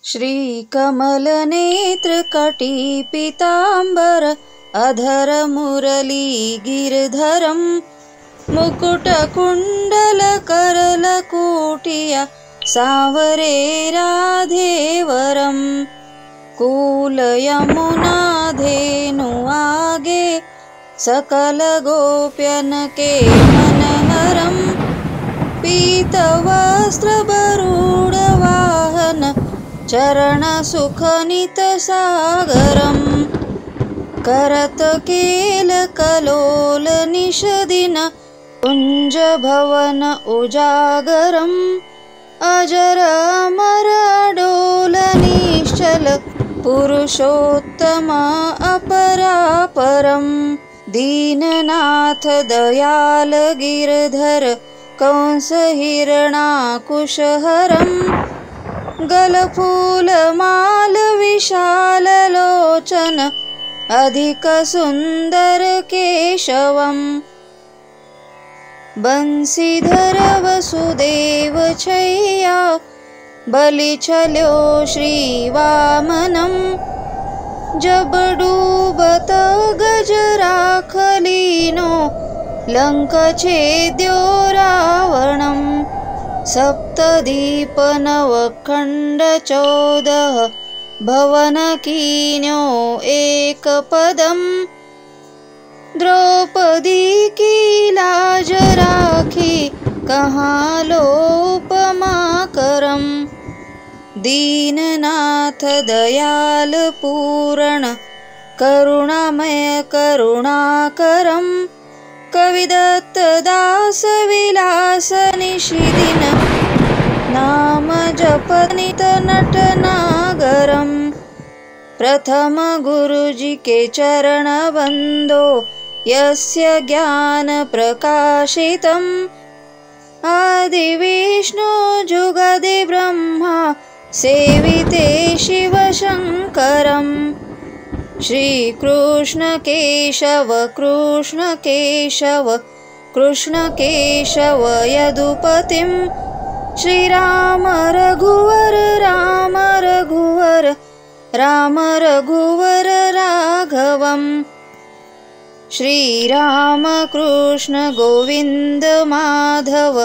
श्रीकमलनेत्रकटिपीताम्बर अधर मुरली गिरधरं मुकुटकुण्डलकरलकुटिया सांवरे राधेवरं कुलयमुनाधेनु आगे सकलगोप्यनके मनहरं पीतवस्त्रबरूढवाहन चरणसुखनितसागरं करतकेलकलोलनिषदिन कुञ्जभवन उजागरम् अजरामरडोलनिश्चल पुरुषोत्तम अपरापरं दीननाथ दयाल गिरधर कंसहिरणाकुशहरं गलफूलमाल विशाललोचन अधिक सुंदर केशवम् बंसीधर वसुदेव छैया बलिछल्यो श्रीवामनं जब डूबत गजराखलीनो लंकछेद्यो रावणं सप्तदीप नवखण्ड 14 भवनकीन्यो एकपदम् द्रौपदी की लाज राखी कहाँ लोपमा करम दीननाथ दयाल पूर्ण करुणामय करुणाकरम कविदत्त दास विलास निशिदिन नाम जपनित नटनागरम प्रथम गुरुजी के चरण बंदो यस्य ज्ञान प्रकाशितम् आदि विष्णु जुगदि ब्रह्मा सेविते शिव शंकरं श्री कृष्ण केशव कृष्ण केशव यदुपतिं श्रीराम रघुवर राम रघुवर राघवम् श्रीराम कृष्ण गोविंद माधव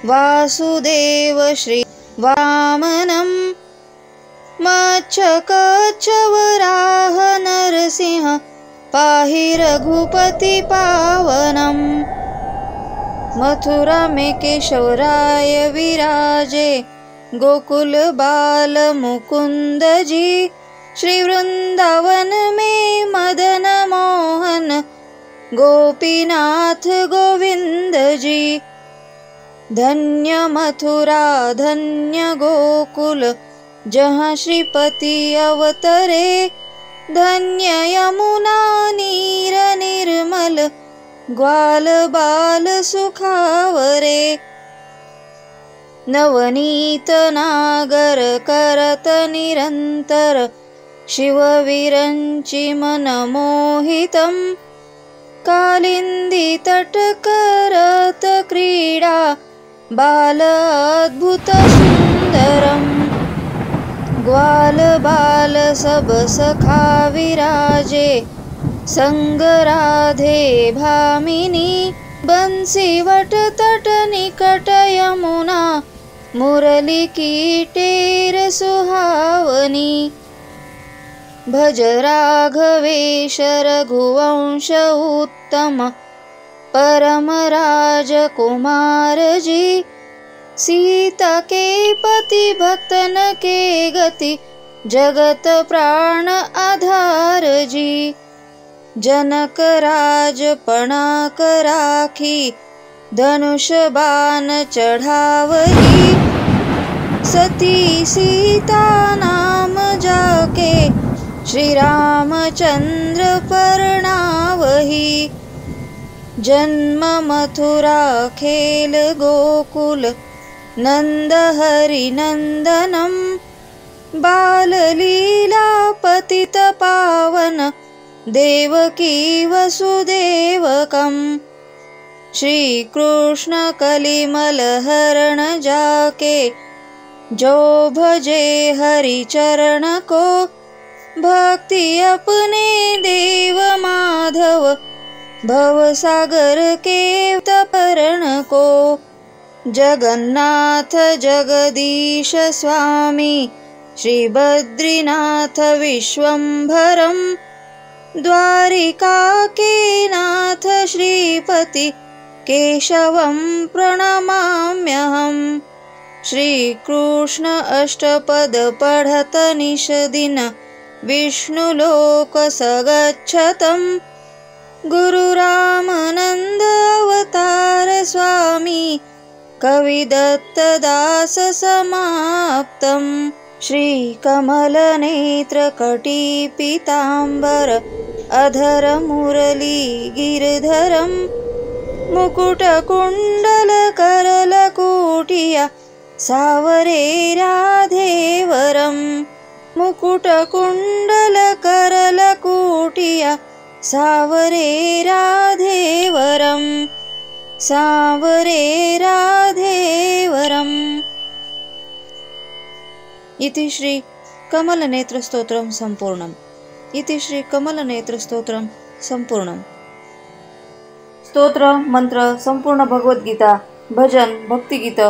वासुदेव श्री वामनं मच्छकच्छवराह नरसिंह पाहि रघुपति पावनम् मथुरा में केशवराय विराजे गोकुल बाल मुकुंद जी श्री वृंदावन में मदन मोहन गोपीनाथ गोविंद जी धन्य मथुरा धन्य गोकुल जहाँ श्रीपति अवतरे धन्य यमुना नीर निर्मल ग्वाल बाल सुखावरे नवनीत नागर करत निरंतर शिववीरंची मन मोहितं कालिंदी तट करत क्रीडा बाल अद्भुत सुंदरम ग्वाल बाल सब सखा विराजे संग राधे भामिनी बंसीवट तट निकट यमुना मुरली की टेर सुहावनी भज राघवेश रघुवंश उत्तम परम राजकुमार जी सीता के पति भक्तन के गति जगत प्राण आधार जी जनक राज पणाक राखी धनुष बाण चढ़ावही सती सीता नाम जाके श्री रामचंद्र परणावही जन्म मथुरा खेल गोकुल नंद हरि नंदनम बाल लीला पतित पावन देवकी वसुदेवकं श्री कृष्ण कलिमल हरण जाके जो भजे हरि चरण को, भक्ति अपने देव माधव, भव सागर के तरण को। जगन्नाथ जगदीश स्वामी, श्री बद्रीनाथ विश्वंभरम, द्वारिका के नाथ श्रीपति, केशवं प्रणमाम्यहम्। श्री कृष्ण अष्टपद पढ़त निश दिन, विष्णु लोक सगच्छतम्। गुरु रामानंद अवतार स्वामी, कवि दत्त दास समाप्तम्। श्री कमल नेत्र कटी पीतांबर, अधर मुरली गिरधरम। मुकुट कुंडल करल कुटिया, सावरे राधेवरम। मुकुट कुंडल करल कुटिया, सावरे राधेवरम, सावरे राधेवरम। इति श्री कमलनेत्र स्तोत्रम संपूर्णम। इति श्री कमलनेत्र स्तोत्रम संपूर्णम। स्तोत्र मंत्र, संपूर्ण भगवद्गीता, भजन, भक्तिगीत,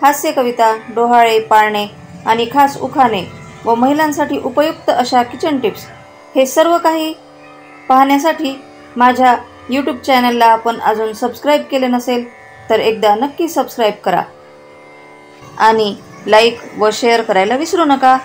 हास्य कविता, डोहाळे पाळणे आणि खास उखाणे व महिलांसाठी उपयुक्त अशा किचन टिप्स, हे सर्व काही पाहण्यासाठी माझ्या यूट्यूब चॅनलला आपण अजून सबस्क्राईब केले नसेल तर एकदा नक्की सबस्क्राईब करा आणि लाईक व शेअर करायला विसरू नका।